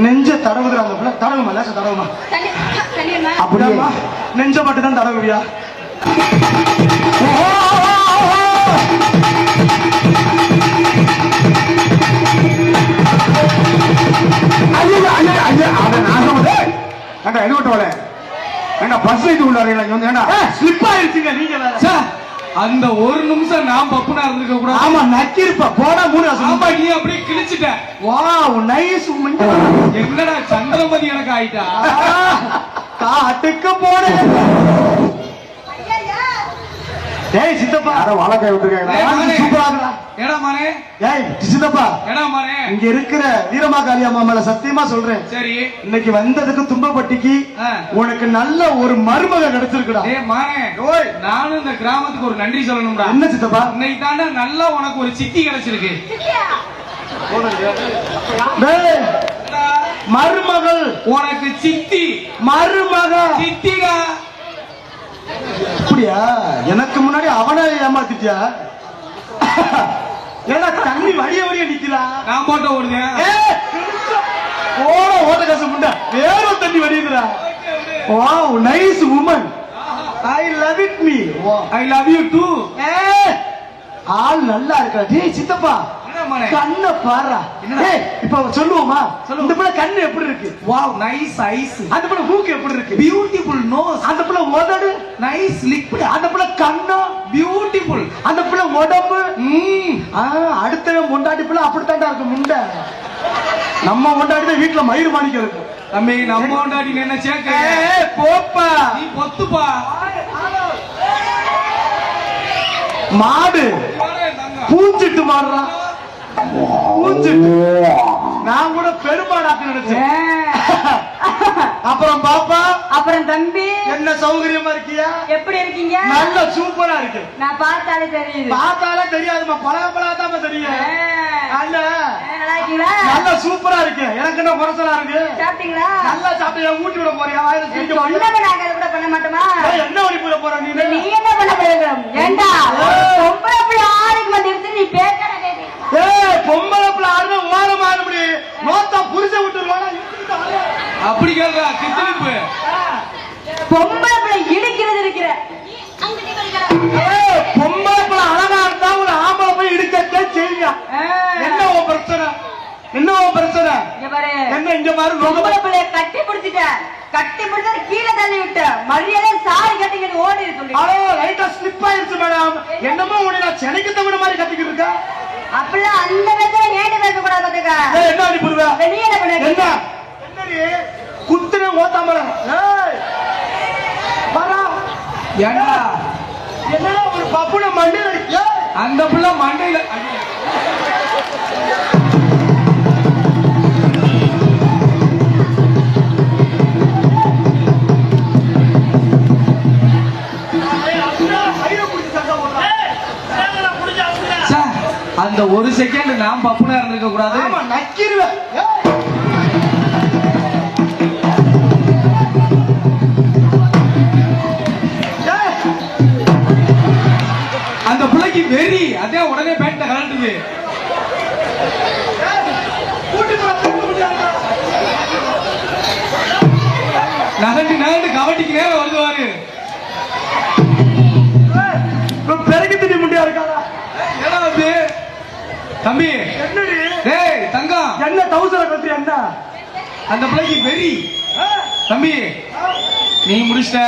நெஞ்ச தடவுதுறாங்க பிள்ளை. தடவுமா லேச தடவுமா. அப்படியாமா நெஞ்ச மட்டும் தான் தடவுவியா? அந்த ஒரு நிமிஷம் நான் பப்புனா இருந்துக்க கூடாது. ஆமா நக்கிருப்ப போனா 3 ஆமா நீ அப்படியே கிழிச்சிட்ட. Wow nice. என்னடா சந்திரமதி எனக்கு ஆயிட்டா. காட்டுக்கு போன ஏய் சித்தப்பா அட வாழைக்காய் விட்டுருக்காங்க. சூப்பரா ஏடா மானே. ஏய் சித்தப்பா ஏடா மானே. இங்க இருக்கிற வீரமாகாளி அம்மா மேல சத்தியமா சொல்றேன். சரி இன்னைக்கு வந்ததுக்கு தும்பப்பட்டிக்கு உனக்கு நல்ல ஒரு மருமக கிடைச்சிருக்குடா. ஏய் மானே ஓய் நானும் இந்த கிராமத்துக்கு ஒரு நன்றி சொல்லணும்டா. என்ன சித்தப்பா? இன்னைக்கு தானே நல்லா உனக்கு ஒரு சித்தி கிடைச்சிருக்கு. மருமகள் உனக்கு சித்தி. மருமக சித்திடா. அப்படியா? எனக்கு முன்னாடி அவனை ஏமாத்திட்டியா? ஏன்னா தண்ணி வடிய வடிய நிக்கிறா. நான் போட்ட ஓடுங்க ஓட காசு முண்டா வேற தண்ணி வடியுதுடா. Wow nice woman. I love it me. I love you too. ஆள் நல்லா இருக்கா. டேய் சித்தப்பா கண்ண பாரா. இப்ப சொல்லுவோமா? இந்த பிள்ளை கண்ணு எப்படி இருக்கு? Wow nice eyes. அந்த பிள்ளை மூக்கு எப்படி இருக்கு? Beautiful nose. அந்த பிள்ளை உதடு நைஸ் லிக்விட். அந்த பிள்ளை கண்ணு பியூட்டிஃபுல். அந்த பிள்ளை உடம்பு அடுத்தவன் முண்டாடி பிள்ளை அப்படித்தாண்டா இருக்கு முண்டை. நம்ம முண்டாடி வீட்டுல மயிர் மாணிக்க இருக்கு. தம்பி நம்ம முண்டாடி என்ன சேர்க்க போப்பா நீ பொத்துப்பா. மாடு பூஞ்சிட்டு மாடுறா. நான் கூட பெருமாடாக்கு நினைச்சேன். அப்புறம் பாப்பா அப்புறம் தம்பி என்ன சௌகரியமா இருக்கியா? எப்படி இருக்கீங்க? நல்ல சூப்பரா இருக்கு. நான் பார்த்தாலே தெரியுது. பார்த்தாலே தெரியாதுமா பழகப்படாதான் தெரியும். நல்ல சூப்பரா இருக்கு. எனக்கு என்ன குறைச்சலா இருக்கு? சாப்பிட்டீங்களா? நல்லா சாப்பிட்டு ஊட்டி விட போறியா? கூட பண்ண மாட்டோமா? என்ன வழி போட போற நீ? நீ என்ன பண்ண போற? ஏண்டா பொம்பளை பிள்ளை ஆளுக்கு வந்து நீ பேசுற பொம்பளை பிள்ளை ஆடுன ஓரமா ஆடுபடி நோத்தா புரிச விட்டுருவானா? அப்படி கேள்றா கித்தலிப்பு. பொம்பளை பிள்ளை இடிக்கிறது இருக்கிற பொம்பளை பிள்ளை அழகா இருந்தா ஒரு ஆம்பளை போய் இடிக்கத்தே செய்ய. என்ன உன் பிரச்சனை? என்ன உன் பிரச்சனை? என்ன இங்க மாதிரி பொம்பளை பிள்ளைய கட்டி பிடிச்சிட்ட. கட்டி பிடிச்சா கீழே தள்ளி விட்ட மரியாதை சாரி கட்டிக்கிட்டு ஓடி இருக்கு. ஹலோ லைட்டா ஸ்லிப் ஆயிருச்சு மேடம். என்னமோ உன்னை நான் சென்னைக்கு தவிர மாதிரி கட்டிக்கிட்டு இருக்கேன். அப்படிலாம் அந்த இடத்துல ஏட்டு பேச கூடாது. பாத்துக்க என்ன அடி புடுவ வெளியே என்ன என்னடி குத்துன ஓத்தாமல. வரா ஏண்டா என்ன ஒரு பப்புன மண்டையில அந்த புள்ள மண்டையில அந்த ஒரு செகண்ட் நான் பப்புனா இருந்திருக்க கூடாது. நக்கிருவேன். அந்த பிள்ளைக்கு வெறி அதே உடனே பேண்ட கலட்டுது. நகண்டு நகண்டு கவட்டிக்கு நேரம் வருதுவாரு. பெருகி திணி முடியா இருக்காதா? தம்பி என்னடி? டேய் தங்கம் என்ன டவுசர கட்டி என்ன? அந்த பிள்ளைக்கு வெறி. தம்பி நீ முடிச்சிட்ட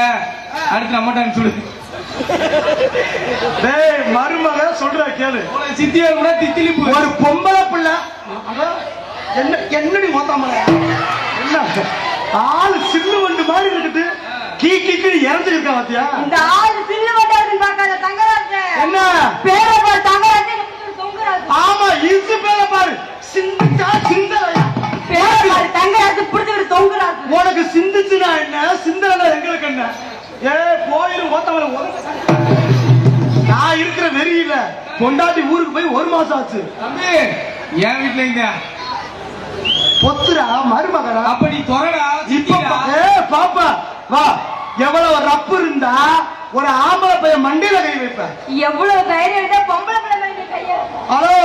அடுத்து நம்மட்ட அனுப்பிச்சு. டேய் மருமக சொல்ற கேளு. சித்தியா கூட தித்திலிப்பு. ஒரு பொம்பளை பிள்ளை என்ன என்னடி ஓத்தாமல என்ன ஆளு சில்லு வண்டு மாதிரி இருக்குது. கீக்கிக்கு இறந்துருக்கா பாத்தியா? இந்த ஆளு சில்லு வண்டு பார்க்காத தங்கராஜ் என்ன பேரை பாரு தங்கராஜ். ஆமா இசு பேரை பாரு சிந்துச்சா சிந்தலையா? பேரை பாரு தங்கராஜ் புடிச்சு தொங்குறாரு. உனக்கு சிந்துச்சுனா என்ன சிந்தலனா எங்களுக்கு என்ன? போயிரு ஓத்தவள நான் இருக்கிற வெறியில பொண்டாட்டி ஊருக்கு போய் 1 மாசம் ஆச்சு. தம்பி என் வீட்டுல இங்க பொத்துரா மருமகனா அப்படி தொரடா. இப்ப பாப்பா வா எவ்வளவு ரப்பு இருந்தா ஒரு ஆம்பளை பையன் மண்டையில கை வைப்ப. எவ்வளவு தைரியம் இருந்தா பொம்பளை பிள்ளை கைய. ஹலோ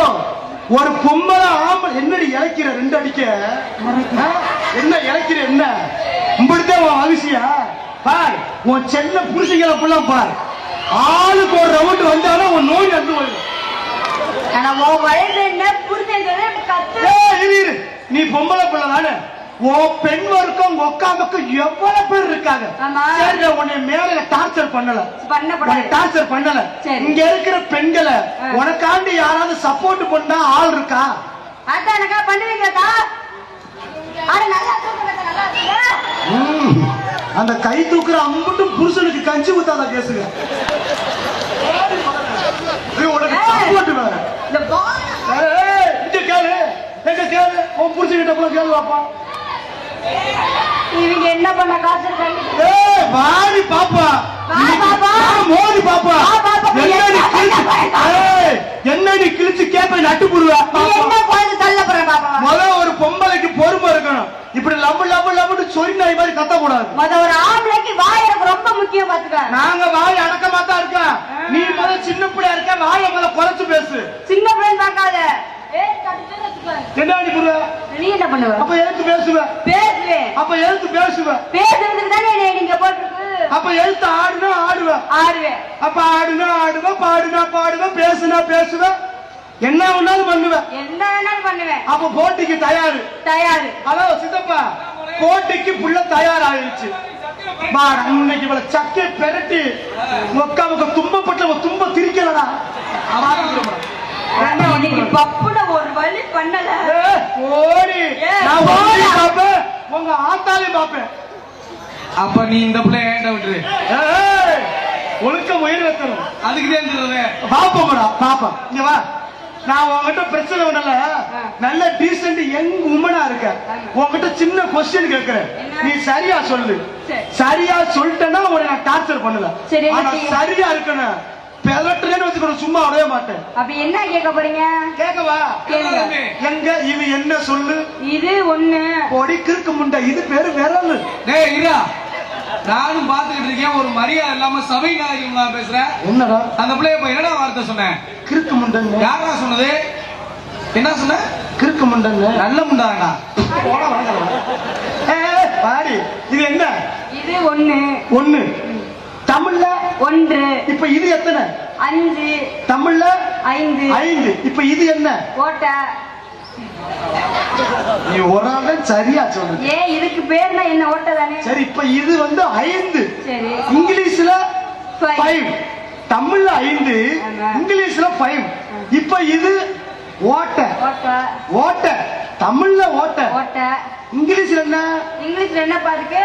ஒரு பொம்பளை ஆம்பளை என்னடி இழைக்கிற 2 அடிக்க என்ன இழைக்கிற என்ன இப்படித்தான் உன் அவசியா பார் உன் செல்ல புருஷங்களை புள்ள பார் ஆளுக்கு ஒரு ரவுண்ட் வந்தாலும் உன் நோய் வந்து போயிடும் நீ பொம்பளை பிள்ளை தானே உன் பெண் வர்க்கம் உக்காமக்கும் எவ்வளவு பேர் இருக்காங்க உன்னை மேல டார்ச்சர் பண்ணல டார்ச்சர் பண்ணல இங்க இருக்கிற பெண்களை உனக்காண்டி யாராவது சப்போர்ட் பண்ணா ஆள் இருக்கா பண்ணுவீங்களா அந்த கை தூக்குற அம்பட்டும் புருஷனுக்கு கஞ்சி ஊத்தாத பேசுங்க உனக்கு சப்போர்ட் வேற கேளு எங்க கேளு உன் புருஷன்கிட்ட போல கேளு பாப்பா இவங்க என்ன பண்ண காத்திருக்காங்க வாடி பாப்பா மோதி பாப்பா என்ன நீ கிழிச்சு கேப்ப நட்டு போடுவ முதல்ல ஒரு பொம்பளைக்கு பொறுமை இருக்கணும் இப்படி லவ் லவ் லவ்னு சொல்லி நாய் மாதிரி கத்த கூடாது ஒரு ஆம்பளைக்கு வாய் எனக்கு ரொம்ப முக்கியம் பாத்துக்க நாங்க வாய் அடக்கமா தான் இருக்கோம் நீ முதல்ல சின்ன பிள்ளையா இருக்க வாயை முதல்ல குறைச்சு பேசு சின்ன பிள்ளைன்னு பார்க்காத என்ன நீ என்ன பண்ணுவ அப்ப எழுத்து பேசுவ பேசுவேன் அப்ப எழுத்து பேசுவ பேசுறதுக்கு தானே நீங்க போட்டுருக்கு அப்ப எழுத்து ஆடுனா ஆடுவ ஆடுவேன் அப்ப ஆடுனா ஆடுவ பாடுனா பாடுவ பேசுனா பேசுவ என்ன வேணாலும் பண்ணுவேன் என்ன வேணாலும் பண்ணுவேன் அப்ப போட்டிக்கு தயாரு தயாரு ஹலோ சித்தப்பா போட்டிக்கு புள்ள தயாராயிருச்சு இன்னைக்கு இவ்வளவு சக்கை பெரட்டி உக்காவுக்கு துன்பப்பட்ட தும்ப திரிக்கலடா பப்புன ஒரு வழி பண்ணல ஓடி நான் பாப்பேன் உங்க ஆத்தாலையும் பாப்பேன் அப்ப நீ இந்த பிள்ளை ஏன்டா விட்டுரு ஒழுக்க முயல் வைக்கணும் அதுக்குதான் பாப்போம்டா பாப்பா இங்க வா நான் உங்ககிட்ட பிரச்சனை பண்ணல நல்ல டீசென்ட் யங் உமனா இருக்க உங்ககிட்ட சின்ன கொஸ்டின் கேட்கிறேன் நீ சரியா சொல்லு சரியா சொல்லிட்டேன்னா உன்னை நான் டார்ச்சர் பண்ணல ஆனா சரியா இருக்கணும் பெலட்டுன்னு வச்சுக்கணும் சும்மா விடவே மாட்டேன் அப்ப என்ன கேட்க போறீங்க கேட்கவா எங்க இது என்ன சொல்லு இது ஒண்ணு பொடி கிறுக்கு முண்டை இது பேரு விரல் டேய் இரா நானும் பாத்துக்கிட்டு இருக்கேன் ஒரு மரியாதை இல்லாம சபை நாயகம் நான் பேசுறேன் என்னடா அந்த பிள்ளைய இப்ப என்னடா வார்த்தை சொன்னேன் கிறுக்கு முண்டை யாரா சொன்னது என்ன சொன்ன கிறுக்கு முண்டை நல்ல முண்டாங்கடா பாடி இது என்ன இது ஒண்ணு ஒண்ணு தமிழ்ல ஒன்று இப்ப இது எத்தனை 5 தமிழ்ல 5 5 இப்ப இது என்ன ஓட்ட நீ ஒரு ஆளு சரியா சொல்லு இதுக்கு பேர்னா என்ன ஓட்ட தானே சரி இப்ப இது வந்து 5 சரி இங்கிலீஷ்ல 5 தமிழ்ல 5 இங்கிலீஷ்ல 5 இப்ப இது ஓட்ட ஓட்ட ஓட்ட தமிழ்ல ஓட்ட ஓட்ட இங்கிலீஷ்ல என்ன இங்கிலீஷ்ல என்ன பாருக்கு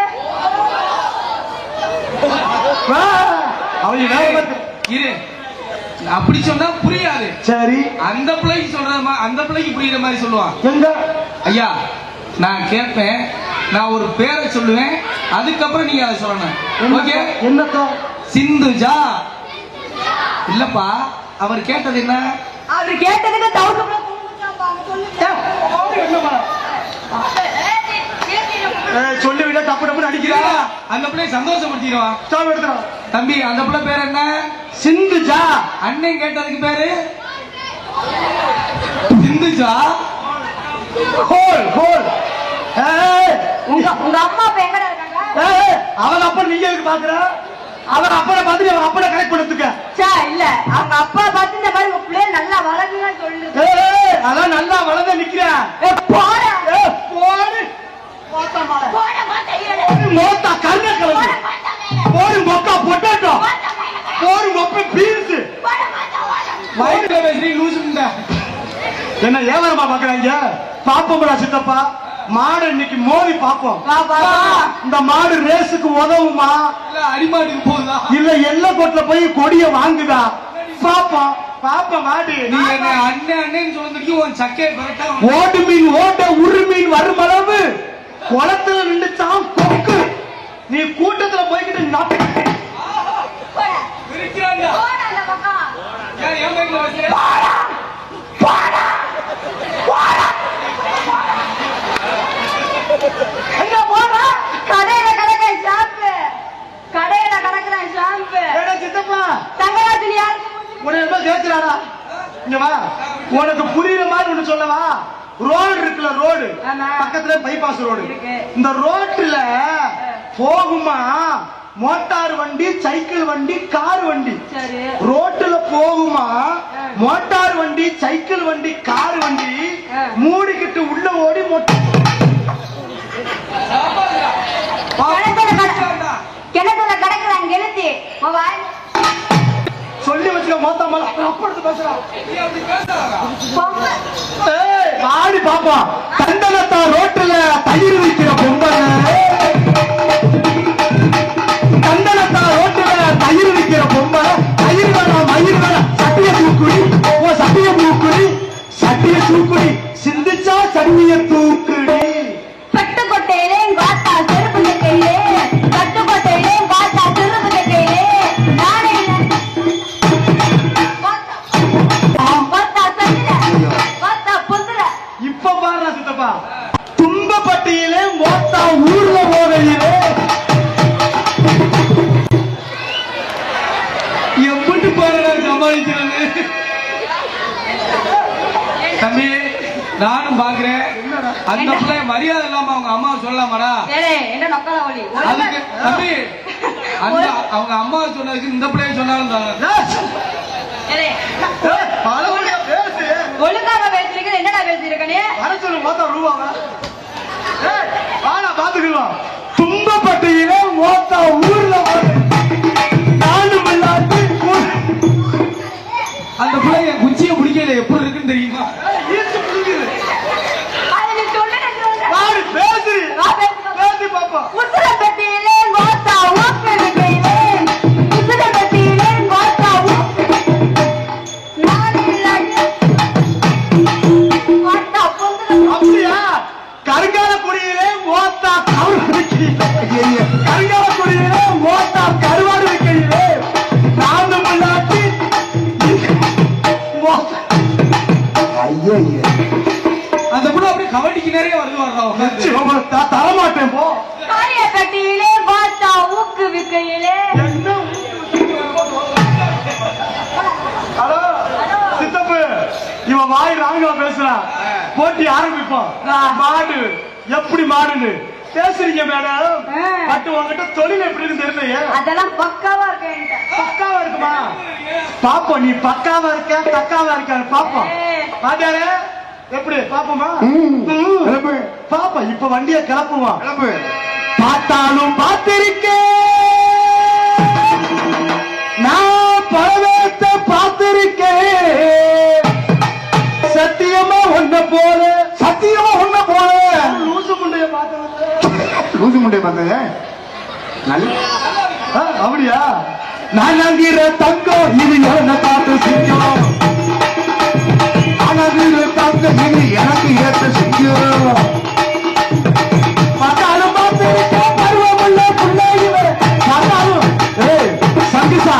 இரு அப்படி சொன்னா புரியாது சரி அந்த பிள்ளைக்கு சொல்ற அந்த பிள்ளைக்கு புரியுற மாதிரி சொல்லுவான் எங்க ஐயா நான் கேட்பேன் நான் ஒரு பேரை சொல்லுவேன் அதுக்கப்புறம் நீங்க அதை சொல்லணும் ஓகே என்னக்கா சிந்துஜா இல்லப்பா அவர் கேட்டது என்ன அவர் கேட்டதுக்கு சொல்லி விட டப்பு டப்பு அடிக்கிறா அந்த பிள்ளை சந்தோஷப்படுத்திடுவான் எடுத்துறான் தம்பி அந்த பிள்ளை பேர் என்ன சிந்துஜா அண்ணன் கேட்டதுக்கு பேரு சிந்துஜா ஹோல் ஹோல் உங்க அம்மா அப்பா எங்கடா இருக்காங்க அவன் அப்பா நீங்க எதுக்கு பாக்குற அவன் அப்பனை பார்த்து அவன் அப்பனை கனெக்ட் பண்ணதுக்க இல்ல அவங்க அப்பா பார்த்து இந்த மாதிரி உங்க பிள்ளை நல்லா வளர்ந்துன்னு சொல்லுது அதான் நல்லா வளர்ந்து நிக்கிறேன் மோத்தா கருணை கலந்து போரு மொக்கா பொட்டாட்டோ போரு மொப்ப பீன்ஸ் வயிற்றுல பேசி லூசு என்ன ஏவரமா பாக்குறாங்க பாப்போம்டா சித்தப்பா மாடு இன்னைக்கு மோதி பாப்போம் இந்த மாடு ரேஸுக்கு உதவுமா அடிமாடுக்கு போகுதா இல்ல எல்ல கோட்ல போய் கொடிய வாங்குதா பாப்போம் பாப்ப மாடு நீ என்ன அண்ணன் அண்ணன் சொல்றதுக்கு உன் சக்கை கரெக்டா ஓட்டு மீன் ஓட்ட உரு மீன் வரும் அளவு குளத்துல நின்றுச்சான் கொக்கு நீ கூட்டத்துல போய்கிட்டு நாட்டு கடையில கிடக்க ஷாம்பு கடையில கிடக்குற ஷாம்பு சித்தப்பா தங்கராஜ் யாரு உன்னை என்ன கேட்கிறாரா இங்க வா உனக்கு புரியுற மாதிரி ஒண்ணு சொல்லவா ரோடு இருக்குல்ல, ரோடு ஆமா. பக்கத்துல பைபாஸ் ரோடு இருக்கு. இந்த ரோட்ல போகுமா மோட்டார் வண்டி, சைக்கிள் வண்டி, கார் வண்டி. சரி. ரோட்டுல போகுமா மோட்டார் வண்டி, சைக்கிள் வண்டி, கார் வண்டி மூடிக்கிட்டு உள்ள ஓடி கிணத்துல கிடக்குறாங்க எழுத்தி சொல்லி வச்சுக்க மோத்தா மேல அப்படி பேசுறான். ஆடி பாப்பா தண்டனத்தா ரோட்டுல தயிர் விற்கிற பொம்பளை, தண்டனத்தா ரோட்டுல தயிர் விற்கிற பொம்பளை, தயிர் வேணாம் மயிர் வேணாம் சட்டிய தூக்குடி, ஓ சட்டிய தூக்குடி, சட்டிய தூக்குடி, சிந்திச்சா சட்டிய தூக்குடி. பட்டுக்கொட்டையிலே காத்தா செருப்பு கையிலே, பட்டுக்கொட்டையிலே காத்தா செருப்பு கையிலே, நானே இப்ப பாரு சித்தப்பா, துன்பப்பட்டியிலே மோத்தா ஊர்ல போகையிலே எப்படி பாரு சமாளிக்கிறது. தம்பி நானும் பாக்குறேன், அந்த பிள்ளை மரியாதை இல்லாம அவங்க அம்மா சொல்லலாமாடா? என்ன நொக்கல ஒளி அதுக்கு தம்பி அந்த அவங்க அம்மா சொன்னதுக்கு இந்த பிள்ளைய சொன்னாலும் ஒழுங்காக பேசுறீங்க, என்னடா பேசிருக்க நீ? வர சொல்லு மோத்தா ரூபாங்க பாத்துக்கலாம். துன்பப்பட்டியிலே மோத்தா ஊர்ல நானும் இல்லாட்டி அந்த பிள்ளைய குச்சியை பிடிக்கல எப்படி இருக்குன்னு தெரியுமா? அதை நீ சொல்லுன்னு பாரு பேசு பேசி பாப்பா. உசுரப்பட்டியிலே கோத்தா ஊக்கு கையிலே, உசுரப்பட்டியிலே கோத்தா ஊக்கு கோத்தா பொங்குது. அப்படியா? கருங்காலக்குடியிலே மோத்தா கருங்காலக்குடியிலே மோத்தா கருவாடு வைக்கையிலே நானும் இல்லாட்டி ஐயோ அந்த பிள்ளை அப்படியே கவனிக்கு நிறைய வருது வர்றா. தரமாட்டேன் போ. காரியப்பட்டியிலே கோத்தா ஊக்கு விக்கையிலே. என்ன ஹலோ சித்தப்பு, இவன் வாய் ராங்கா பேசுறான். போட்டி ஆரம்பிப்போம். மாடு எப்படி மாடுன்னு பேசுறீங்க மேடம். பட் உங்ககிட்ட தொழில் எப்படி இருக்கு தெரியலையே. அதெல்லாம் பக்காவா இருக்கேன். பக்காவா இருக்குமா? பாப்போம், நீ பக்காவா இருக்க தக்காவா இருக்கான்னு பாப்போம். பாத்தாரு எப்படி பாப்போமா? பாப்பா இப்ப வண்டிய கிளப்புவான். பார்த்தாலும் பார்த்திருக்கேன், நான் பரவத்தை பார்த்திருக்கேன். சத்தியமா ஒன்ன போல, சத்தியமா ஒன்ன போல லூசு முண்டைய பார்த்தது. லூசு முண்டைய பார்த்தது அப்படியா? நான் அங்கிற தங்கம் இது என்ன பார்த்து செஞ்சோம், அழகிற தங்கம் இது எனக்கு ஏற்ற செஞ்சோம். பார்த்தாலும் பார்த்திருக்கேன் பருவமுள்ள பிள்ளைங்க பார்த்தாலும். சங்கீதா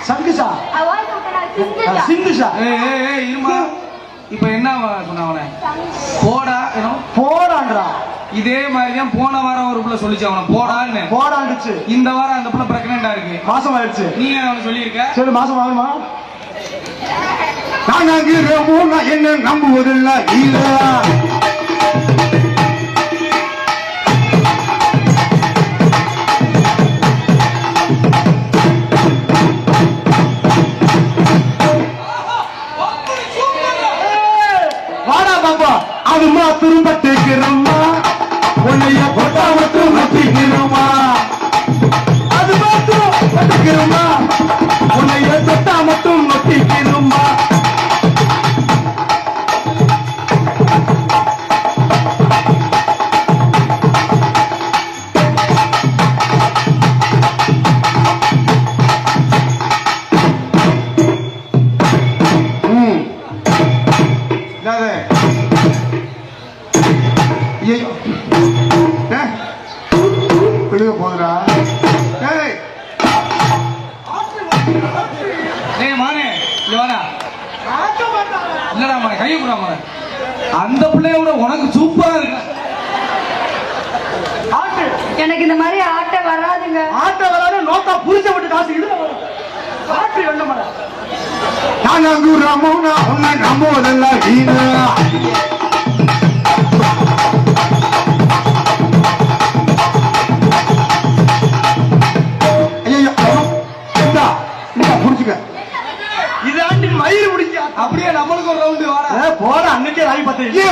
சங்கீஷா சிந்துஷா இருமா. இப்ப என்ன சொன்ன போடா போடான்றா. இதே மாதிரிதான் போன வாரம் ஒரு பிள்ளை சொல்லிச்சு அவனை போடான்னு. போடாண்டுச்சு. இந்த வாரம் அந்த பிள்ளை பிரெக்னெண்டா இருக்கு, மாசம் ஆயிடுச்சு. நீ அவனை சொல்லியிருக்க? சரி மாசம் ஆகுமா? நான் என்ன நம்புவதில்லை இல்ல. வாடா பாப்பா அதுமா திரும்ப கேட்கிறோமா, உன்னைய கொட்டா மட்டும் வச்சிக்கிறோமா, அது மட்டும் வச்சிக்கிறோமா, உன்னைய தொட்டா மட்டும் வச்சிக்கிறோமா. போதுடா. மானே இல்லடா மானே, கையை கூட மானே. அந்த பிள்ளைய விட உனக்கு சூப்பரா இருக்கு. எனக்கு இந்த மாதிரி ஆட்ட வராதுங்க. ஆட்ட வராது நோக்கா புரிச்ச விட்டு காசு இது பாட்டு என்ன பண்ண நானங்குறமுனா உன்னை நம்புவதெல்லாம் வீணா இதாண்டி மயிறு முடிக்க அப்படியே நம்மளுக்கு ஒரு ரவுண்டு வாடா போற அன்னைக்கே ராய் பத்து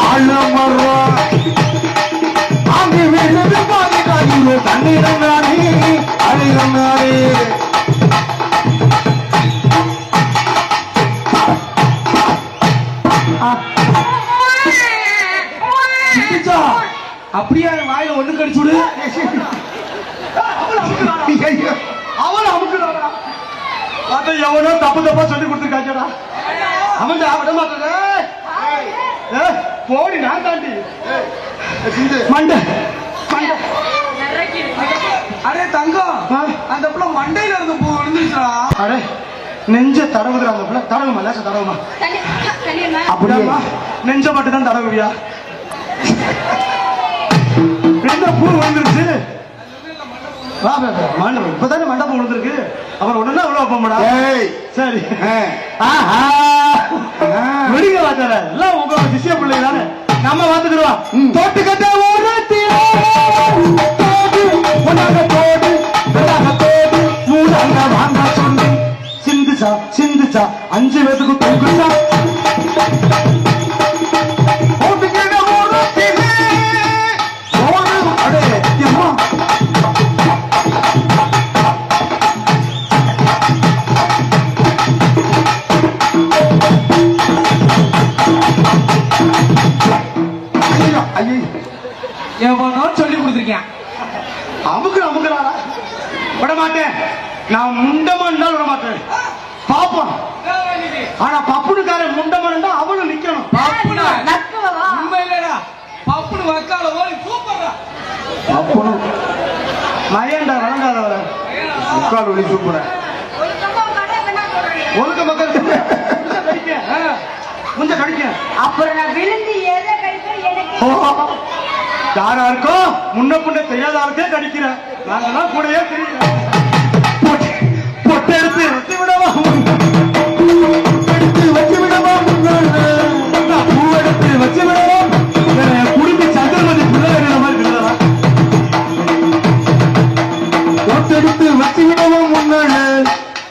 ஆழமரம் அங்கு வேண்டது பாதிக்காதீங்க தண்ணீரங்கானே அழிகங்கானே அப்படியே வாயில ஒண்ணு கடிச்சு விடு அவன் அமுக்குறாடா அத எவனோ தப்பு தப்பா சொல்லி கொடுத்துருக்காங்கடா அவன் விட மாட்டேன் போடி நான் தாண்டி மண்டை மண்டை அரே தங்கம் அந்த பிள்ளை மண்டையில இருந்து பூ விழுந்துச்சுடா அடே நெஞ்ச தடவுதுடா அந்த பிள்ளை தடவுமா லேச தடவுமா அப்படியாமா நெஞ்ச மட்டும் தான் தடவுவியா என்ன பூ விழுந்துருச்சு இப்பதானே மண்டபம் விழுந்திருக்கு அப்புறம் உடனே அவ்வளவு போமாடா சரி வெடிக்க வாச்சார எல்லாம் உங்க திசைய பிள்ளை தானே நம்ம பாத்துக்கிறோம் தோட்டு கட்ட சிந்துச்சா சிந்துச்சா 5 பேத்துக்கு தூக்குச்சா எவனோ சொல்லி கொடுத்துருக்கேன் அமுக்குறாடா விட மாட்டேன் நான் முண்டமன் விட மாட்டேன் பாப்போம் ஆனா பப்புனுக்காரன் முண்டமன் அவனும் நிக்கணும் உண்மை இல்லடா பப்புனு வக்கால ஓடி சூப்பர்டா அப்பனும் மயண்டா வழங்காதவர முக்கால் ஒளி சூப்பர ஒழுக்க மக்கள் கொஞ்சம் கடிக்க அப்புறம் நான் விழுந்து எதை கடிப்பேன் எனக்கு யாரா இருக்கோ முன்ன புண்ண தெரியாத ஆளுக்கே கடிக்கிறேன் நாங்கெல்லாம் கூடயே தெரியல பொட்டை எடுத்து வச்சு விடவா எடுத்து வச்சு விடவா பூ எடுத்து வச்சு விடவா குடும்பி சந்திரமதி பிள்ளை மாதிரி இருக்கிறதா பொட்டை எடுத்து வச்சு விடவா முன்னாடி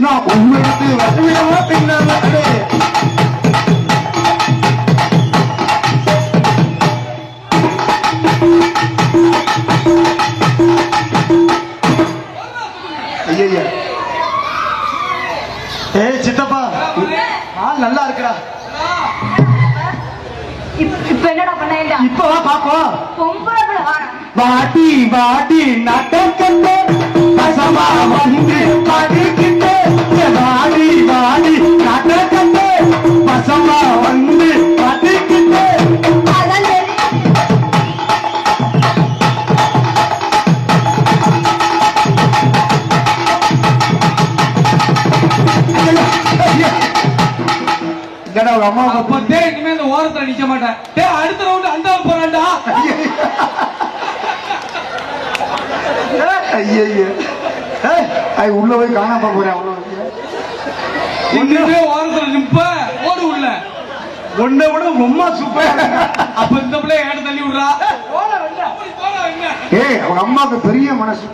நான் பூ எடுத்து வச்சு விடவா பின்னாடி ஐயா ஏய் சித்தப்பா ஆள் நல்லா இருக்குடா இப்ப என்னடா பண்ண இப்பவா பாப்போம் பொம்பளை பிள்ளை வாடா வாடி வாடி நாட்டக்கண்டே பசமா வந்து பாடிக்கிட்டே வாடி வாடி நாட்டக்கண்டே பசமா வந்து பாடிக்கிட்டே அதான் அம்மா அப்பத்தே இனிமே இந்த ஓரத்துல நிக்க மாட்டேன் டேய் அடுத்த ரவுண்ட் அந்த போறான்டா ஐயா உள்ள போய் காணாம போறேன் அவ்வளவு இனிமே ஓரத்துல நிப்ப ஓடு உள்ள ஒன்றை விட உம்மா சூப்பர் அப்ப இந்த பிள்ளை ஏட தள்ளி விடுறா ஏய் அவங்க அம்மாவுக்கு பெரிய மனசு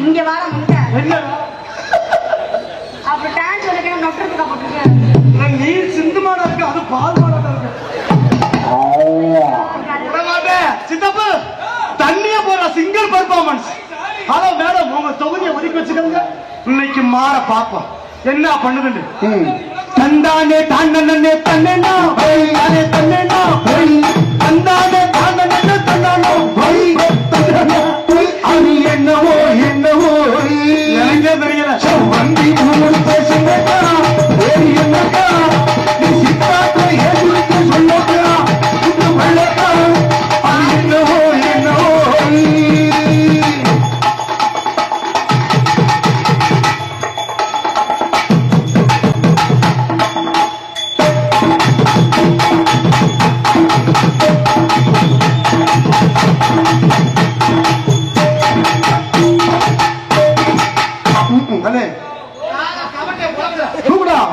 இங்க வாட முட்டை என்ன அப்புறம் டான்ஸ் வரைக்கும் நொட்டுறதுக்கா போட்டுருக்கேன் நீ சிந்து மாடா இருக்கு அது பால் மாடா இருக்கு விட மாட்டேன் சித்தப்பு தண்ணிய போற சிங்கிள் பெர்ஃபார்மன்ஸ் ஹலோ மேடம் உங்க தொகுதியை ஒதுக்கி வச்சுக்கோங்க இன்னைக்கு மாற பாப்போம் என்ன பண்ணுதுன்னு தந்தானே தாண்டனே தன்னேனா தானே தன்னேனா தந்தானே தாண்டனே தன்னானோ அது என்னவோ என்னவோ எனக்கே தெரியல வண்டி மூணு பேசுங்க என்னக்கா நீ சித்தாக்க ஏற்றுக்கு சொல்லக்கா இது வெள்ளக்கா அது என்னவோ என்னவோ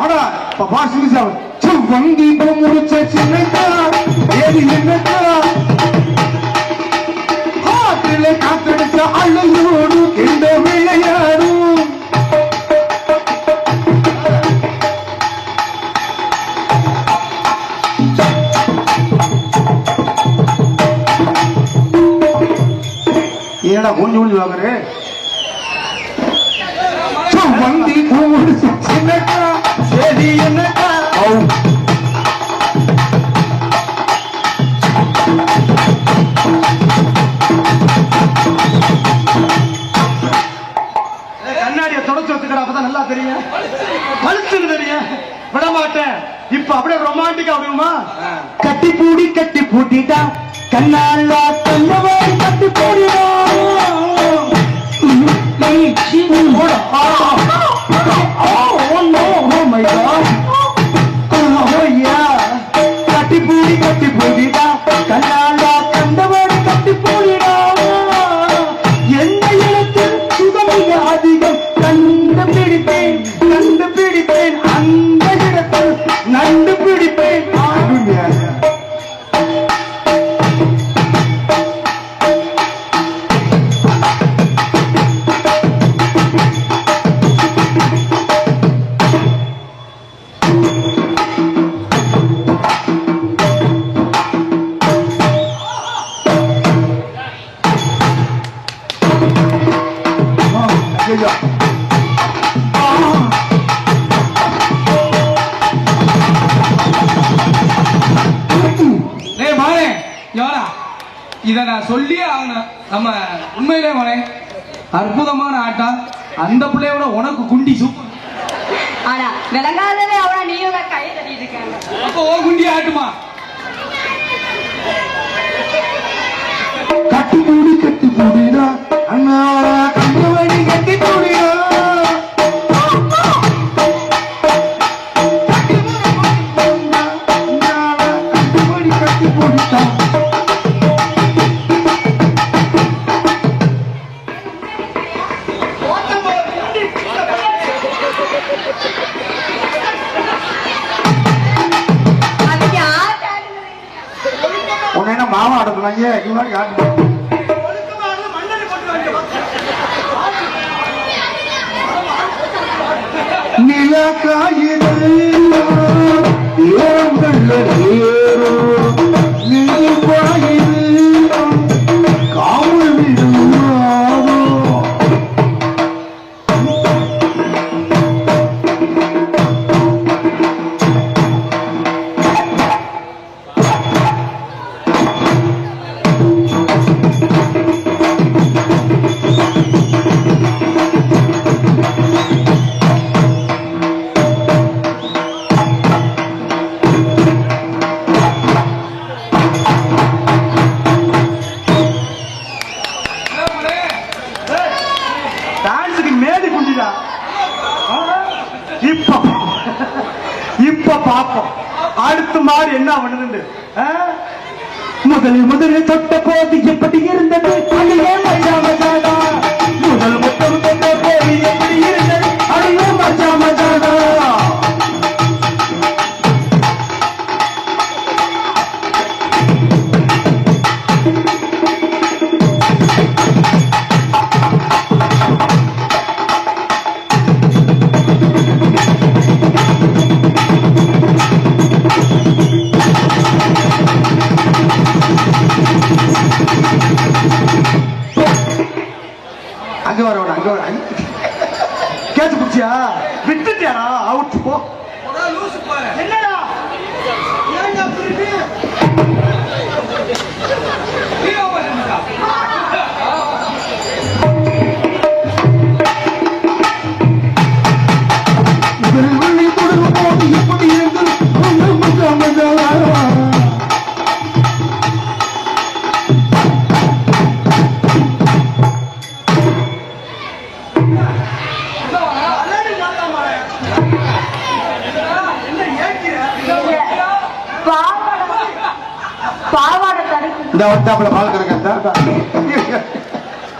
ஆனா பப்பா சிரிச்சா வங்கி முடிச்ச சின்னக்கா ஏது என்னக்கா காற்றிலே காத்தடிச்ச அள்ளையோடு இந்த விளையாடும் ஏடா கொஞ்சம் கொஞ்சம் வாங்குறேன் வண்டி கூடு சின்னக்கா சரி என்னக்கா கண்ணாடியை தொடச்சு வச்சுக்கிற அப்பதான் நல்லா தெரியும் பழுத்துன்னு தெரியும் விட மாட்டேன் இப்ப அப்படியே ரொமான்டிக்கா அப்படியுமா கட்டி பூட்டிட்டா கண்ணால கண்ணவை கட்டி போடியா கட்டி பூடிட்டா கண்ணால கண்டவோடு கட்டி போடிடா எந்த இடத்தில் சுகமிக அதிகம் கண்டுபிடிப்பேன் அந்த இடத்தில் நண்டு பிடிப்பேன் இத நான் சொல்லியே ஆகணும். நம்ம உண்மையிலே மனே அற்புதமான ஆட்டம். அந்த பிள்ளையோட உனக்கு குண்டி சூப்பர். ஆனா விளங்காதவே அவள நீயும் கை தட்டிட்டு இருக்காங்க. அப்போ ஓ குண்டி ஆட்டுமா? கட்டி பூடிடா அண்ணா கண்டுவடி கட்டி பூடிடா கட்டி பூடிட்டா உன்ன மாமா அடக்குனாங்க இவங்க ஆட்டு நிலக்காயிரு காவல் விடுவாரோ இப்ப பாப்போம் அடுத்த மாதிரி என்ன பண்ணுது. முதலில் தொட்ட போது எப்படி இருந்தது முதல் முத்தம் தொட்ட போது எப்படி இருந்தது அடியே மஜா மஜாடா அங்க வர அங்க வர கேட்டு குடிச்சியா விட்டுட்டியாரா அவுட் போ என்னடா எப்படி இருந்து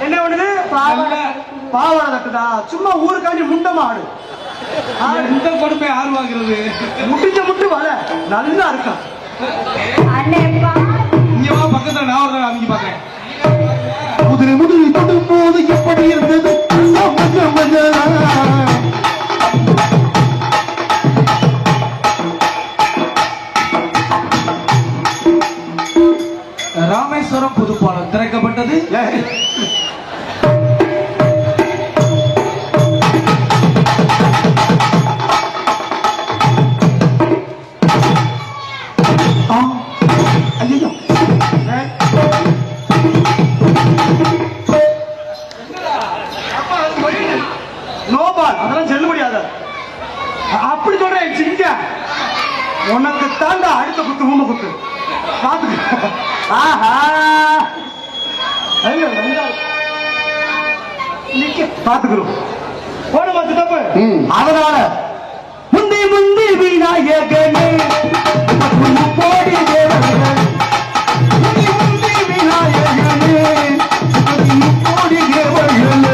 என்ன பண்ணுது பாவாடை தட்டுதா சும்மா ஊருக்காண்டி முண்டமா ஆடு எந்த கொடுமை யார் வாங்குறது? முட்டு வர நல்லா இருக்கா. அண்ணேப்பா இங்க வா, பக்கத்துல நான் ஒரு அமைக்க பாக்கேன். முதலில் தொடும் போது எப்படி இருந்தது? ராமேஸ்வரம் புதுப்பாலம் திறக்கப்பட்டது. ஐயோ நோபால் அதெல்லாம் செல்ல முடியாத. அப்படி சொல்றேன் சிங்க, உனக்கு தாண்டா அடுத்த குத்து ஊம குத்து பாத்துக்க. ஆஹா ஐயோ நிக்க பாத்துக்கிறோம் போன மாத்து தப்பு. அதனால முந்தி விநாயகனே போடி தேவர்கள், முந்தி விநாயகனே போடி தேவர்களே,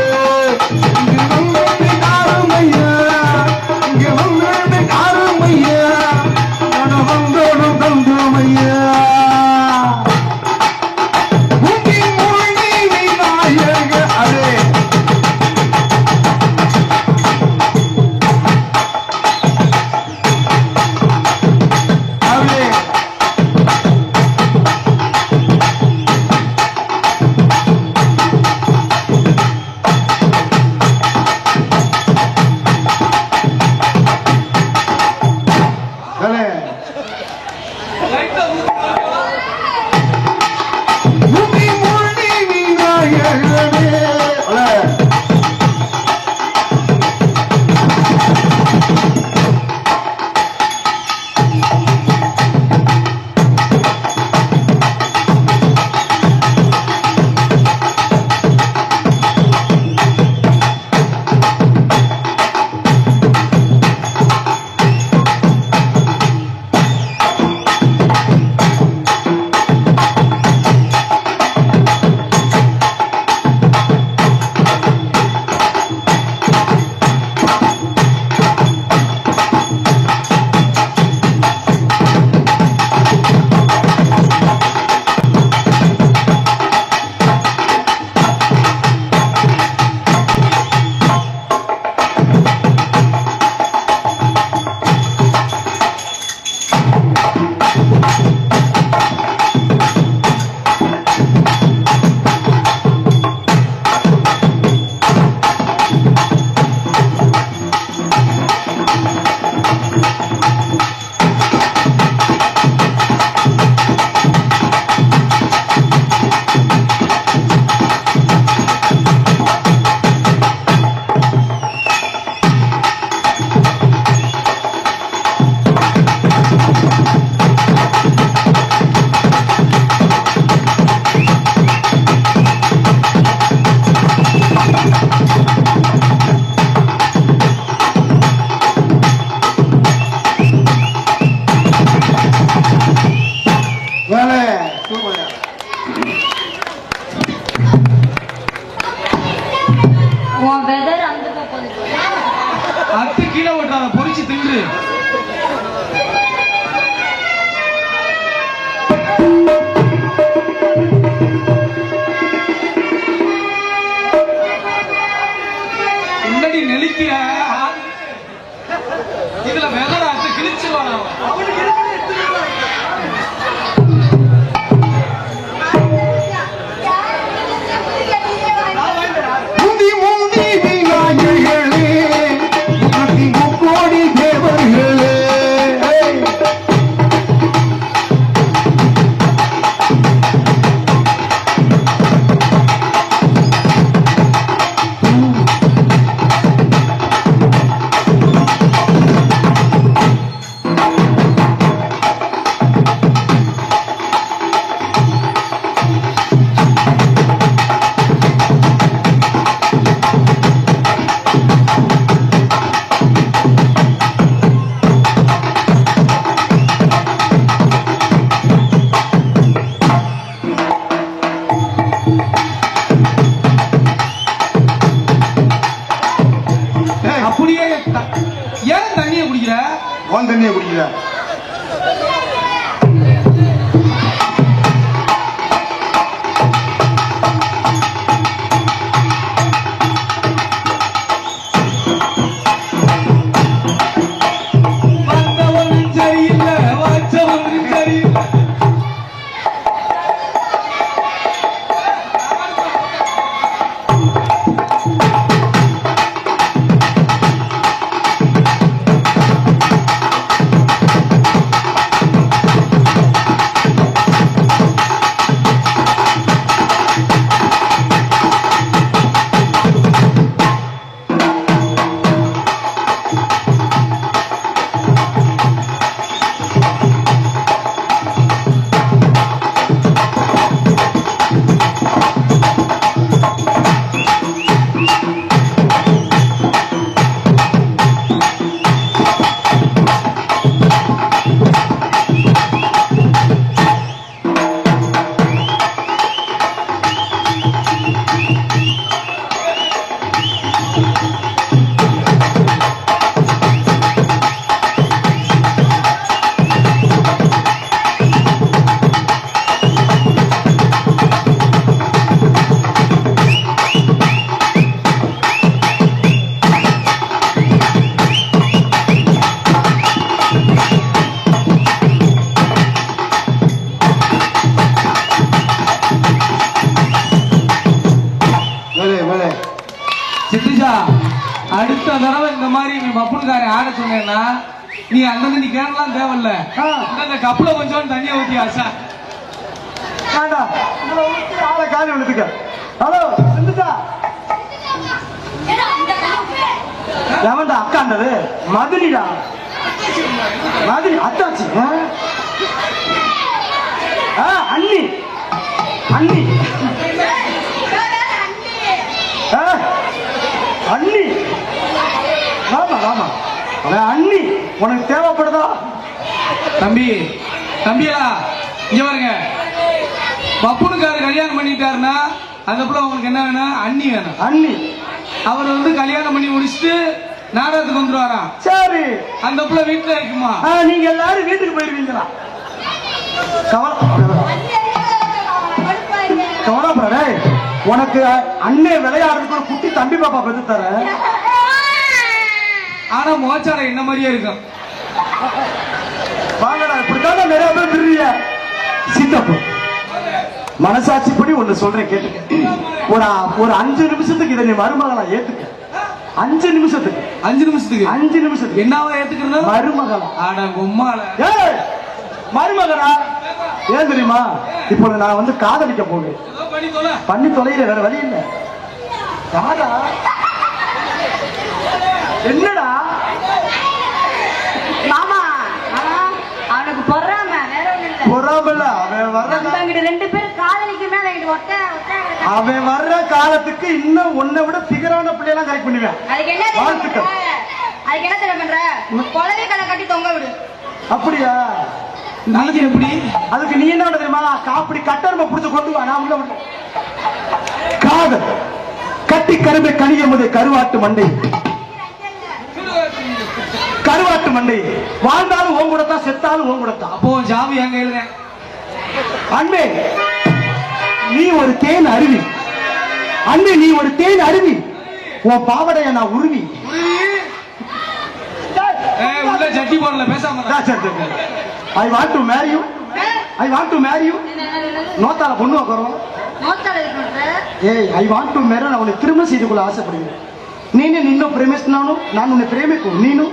உன் வெதர் அந்த போகுது. அத்து கீழே ஓட்டுறாத, பொறிச்சு தின்று. முன்னாடி நெலிக்கிற இதுல வெதர் அத்து கிழிச்சு வரான். தண்ணியை குடிக்கிற? உன் தண்ணியை குடிக்கிற? வந்தவனும் சரியில்லை, வச்சவனும் சரியில்லை. சித்திஷா, அடுத்த தடவை இந்த மாதிரி நீ பப்புனுக்காரன் ஆட சொன்னேன்னா நீ அந்த தண்ணி கேனலாம் தேவையில்ல, இந்த கப்புல கொஞ்சம் தண்ணியை ஊத்தி ஆச்சா. ஆளை காலி விழுத்துக்க. ஹலோ சிந்துச்சா, எவன்டா அக்காண்டது? மதுனிடா, மதுனி அத்தாச்சி. அண்ணி அண்ணி அண்ணி. ஆமா ஆமா, அவன் அண்ணி. உனக்கு தேவைப்படுதா? தம்பி, தம்பியா இங்க பாருங்க, பப்புனுக்காரர் கல்யாணம் பண்ணிட்டாருன்னா அந்த பிள்ளை உங்களுக்கு என்ன வேணும்? அண்ணி வேணும். அண்ணி அவர் வந்து கல்யாணம் பண்ணி முடிச்சுட்டு நாடகத்துக்கு வந்துருவாராம். சரி, அந்த பிள்ளை வீட்டுல இருக்குமா? நீங்க எல்லாரும் வீட்டுக்கு போயிருவீங்களா? கவலைப்பட, உனக்கு அண்ணே விளையாடுறதுக்கு ஒரு குட்டி தம்பி பாப்பா பெற்று தர. ஆனா மோச்சாடை என்ன மாதிரியே இருக்கும். வாங்கடா, இப்படித்தாங்க நிறைய பேர் திருவிய. சீத்தப்பு, மனசாட்சிப்படி ஒண்ணு சொல்றேன் கேட்டுக்க. ஒரு 5 நிமிஷத்துக்கு இதை நீ மருமகளா ஏத்துக்க. 5 நிமிஷத்துக்கு 5 நிமிஷத்துக்கு 5 நிமிஷத்துக்கு என்னவா ஏத்துக்கிறது? மருமகளா? ஆடா உம்மால மருமகனா? ஏன் தெரியுமா? இப்போ நான் வந்து காதலிக்க போகிறேன். பண்ணி தொலைல, வேற வழி இல்லை. யாரா? என்னடா மாமா? அவனுக்கு பொறாம, வேற ஒண்ணும் இல்ல. பொறாமல அவன் வர்ற, நம்ம 2 பேரும் காதலிக்கு மேல அவன் வர்ற காலத்துக்கு இன்னும் உன்னை விட பிகரான பிள்ளையெல்லாம் கரெக்ட் பண்ணுவேன். அதுக்கு என்ன பண்ற? குழந்தை கலை கட்டி தொங்க விடு. அப்படியா? நாளைக்கு எப்படி? அதுக்கு நீ என்ன தெரியுமா? காப்படி கட்டருமை புடிச்சு கொண்டு வா, நான் உள்ள விட்டேன். காதல் கட்டி கருமை கனிய முதை கருவாட்டு மண்டை, கருவாட்டு மண்டை. வாழ்ந்தாலும் ஓன் கூடத்தான், செத்தாலும் ஓன் கூடத்தான். அப்போ ஜாவி எங்க கையில. அன்பே, நீ ஒரு தேன் அருவி. அன்பே, நீ ஒரு தேன் அருவி. உன் பாவடைய நான் உருவி. உள்ள ஜட்டி போடல, பேசாம. I want to marry you. I want to marry you. நோத்தால பொண்ணு வைக்கிறோம். ஏய், I want to marry. நான் உன்னை திரும்ப செய்து கொள்ள ஆசைப்படுகிறேன். நீனே நின்னு பிரேமிஸ்னானு நான் உன்னை பிரேமிக்கும். நீனு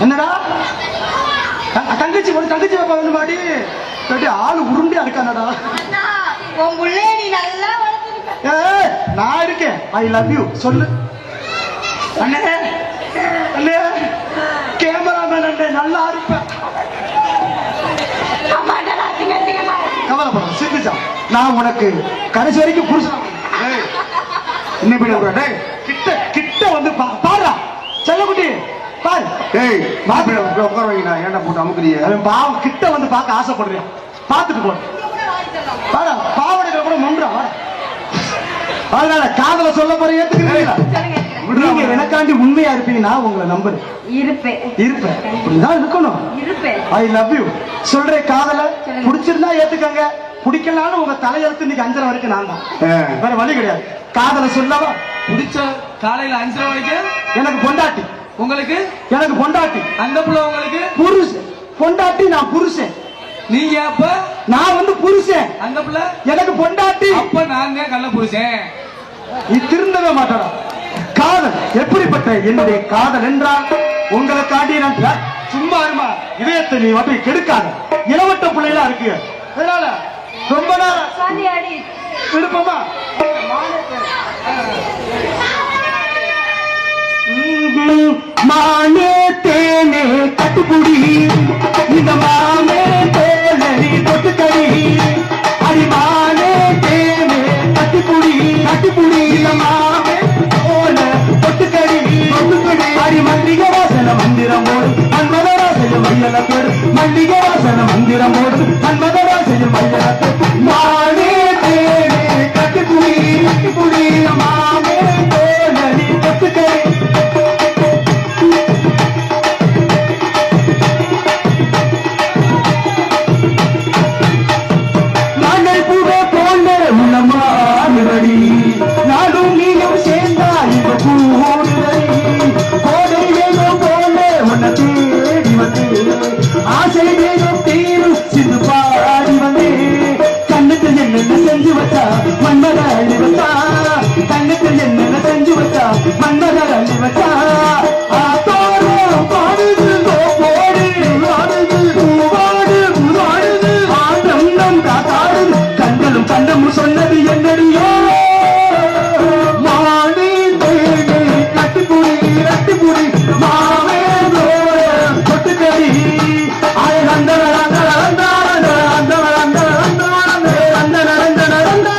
என்னடா தங்கச்சி, ஒரு தங்கச்சி வைப்பா வந்து மாடி ஆளு உருண்டி அடுக்கானடா. நான் இருக்கேன். ஐ லவ் யூ சொல்லு. அண்ணே அண்ணே, கேமராமேன் அண்ணே, நல்லா இருப்பேன். கவலைப்பட சிந்திச்சா, நான் உனக்கு கடைசி வரைக்கும் புருஷன். என்ன பண்ண கிட்ட கிட்ட வந்து பாரு செல்லக்குட்டி, பாரு. ஏய், மாப்பிள்ளை உட்கார வைங்க. ஏன்டா போட்டு அமுக்குறிய? பாவம் கிட்ட வந்து பார்க்க ஆசைப்படுறேன். பார்த்துட்டு போ. பாடா, பாவடைகள் கூட முன்றா. அதனால காதல சொல்ல போற ஏத்துக்கிறீங்களா? நீங்க எனக்காண்டி உண்மையா இருப்பீங்கன்னா உங்களை நம்புறேன். இருப்பேன். இப்படிதான் இருக்கணும். ஐ லவ் யூ சொல்றேன். காதல பிடிச்சிருந்தா ஏத்துக்கங்க, பிடிக்கலான்னு உங்க தலையெழுத்து இன்னைக்கு 5:30 வரைக்கும் நான் தான், வேற வழி கிடையாது. காதல சொல்லவா? பிடிச்ச காலையில 5:30 வரைக்கும் எனக்கு பொண்டாட்டி, உங்களுக்கு எனக்கு பொண்டாட்டி, அந்த புள்ள உங்களுக்கு புருஷன். பொண்டாட்டி நான் புருஷன், நீங்க அப்ப நான் வந்து புருஷன், அந்த புள்ள எனக்கு பொண்டாட்டி. அப்ப நான் தான் கள்ள புருஷன். நீ திருந்தவே மாட்டாடா. காதல் எப்படிப்பட்ட என்னுடைய காதல் என்றால் உங்களை காட்டி நான் சும்மா இருமா, இதயத்தை நீ மட்டும் கெடுக்காத. இளவட்ட பிள்ளைகளா இருக்கு, அதனால ரொம்ப நேரம் விருப்பமா மானே தேனே கட்டுப்புடி, இந்த மாமே தேனி தொட்டுக்கடி, அடிமானே தேனே கட்டுப்புடி, கட்டுப்புடி, இந்த மாமே போல தொட்டுக்கடி, தொட்டுக்கடி, அடி மல்லிகை வாசன மந்திரம் போடு, மன்மதராசையில் மையல பேரு, மல்லிகை வாசன மந்திரம் போடு, மன்மதராசையில் மையல பேரு, மானே தேனே கட்டுப்புடி, கட்டுப்புடி, இந்த மாமே தேனி தொட்டுக்கடி. நாடும் நீயும் சேர்ந்தா இந்த கோடை வேகம் போல உன்னை தேடி வந்து ஆசை வேகம் தீரும் சிந்து பாடி வந்து கண்ணுக்கு என்னென்ன செஞ்சு வச்சா மன்மத அள்ளி வச்சா, கண்ணுக்கு என்னென்ன செஞ்சு வச்சா மன்மத அள்ளி வச்சா, பாடுது போடு ஆடுது பாடு ஆடுது ஆட்டம் காத்தாடுது கண்களும் கண்டமும் சொன்னது என்னடியோ மானே தேனே கட்டுப்புடி, கட்டுப்புடி, மாவே தொட்டுக்கடி, ஆய் நந்தன நந்தன நந்தன நந்தன நந்தன நந்தன நந்தன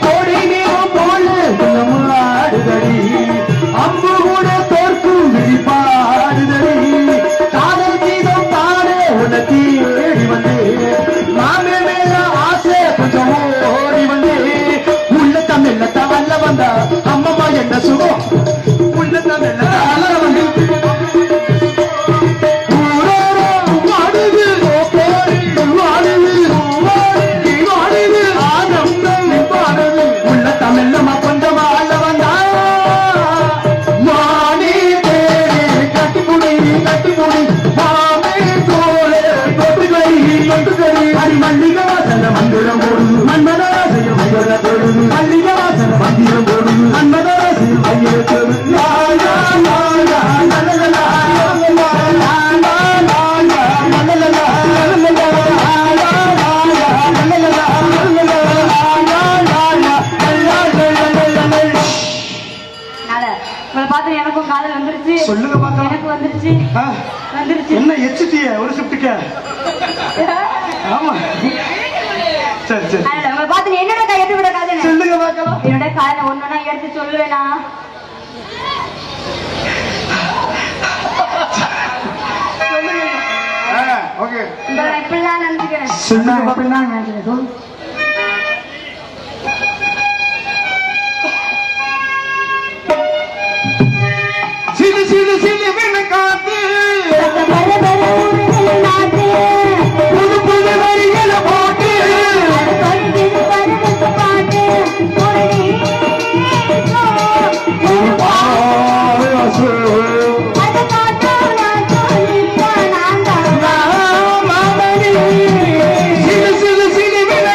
கோடை நேரம் போல குலமாடுதடி, அம்பு கூட தோற்கும் விழிப்பாடுதடி, காதல் கீதம் பாடு உன்னை தேடி வந்து மாமே மேல ஆசை கொஞ்சம் ஓடி வந்து உள்ளத்த மெல்லத்த வல்ல வந்தா அம்மம்மா என்ன சுகம், உள்ளத்த மெல்லத்த வல்ல வந்து உள்ளத்தமெல்லமா கொஞ்சமா அல்ல வந்தா மானே தேனே கட்டுப்புடி, கட்டுப்புடி, மாமே தோளே தொட்டுக்கடி, தொட்டுக்கடி, அடி மல்லிகை வாசன மந்திரம் போடு, மன்மதராசையில் மையல போடு, மல்லிகை வாசன மந்திரம் போடு, மன்மதராசையில் மையல போடு, லா லா லா லா லா லா லா லா லா லா லா லா லா எனக்கும் காதல் வந்துருச்சு. சொல்லுங்க பாக்கலாம். எனக்கு வந்துருச்சு. வந்துருச்சு. என்ன எச்சிட்டிய ஒரு ஷிஃப்ட்டுக்கு? ஆமா சரி சரி. உங்களை பார்த்து என்னோட கை எப்படி விட காதல் சொல்லுங்க பாக்கலாம். என்னோட காதலை ஒண்ணுனா எடுத்து சொல்லுவேனா? ஓகே இப்படிலாம் நினைச்சுக்கிறேன். சொல்லுங்க பாக்கலாம். நினைக்கிறேன் சிலு சிலு சிலு விண்ண காத்து புது புது வரிகளை போட்டு சிலு சிலு சிலு விண்ண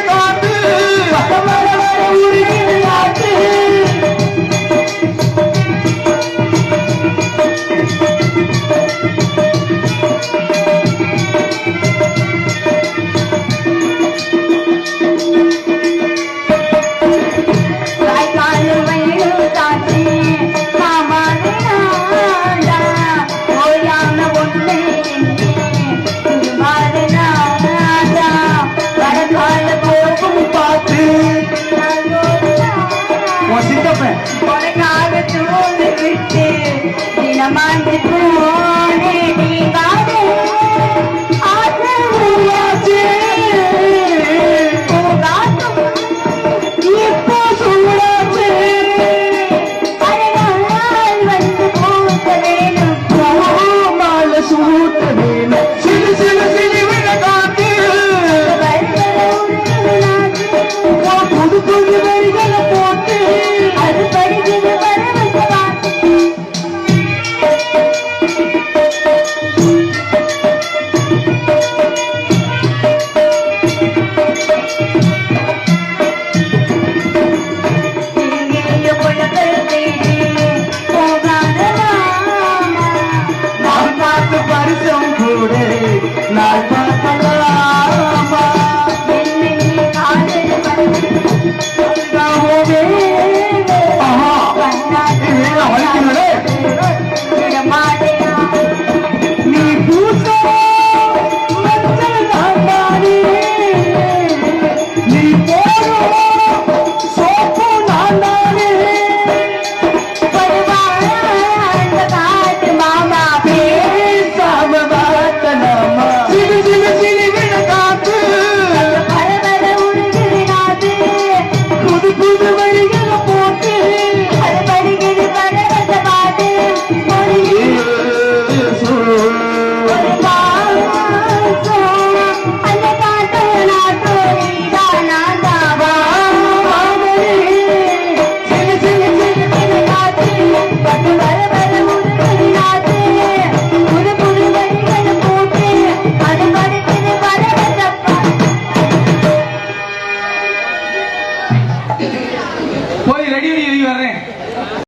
நச்சு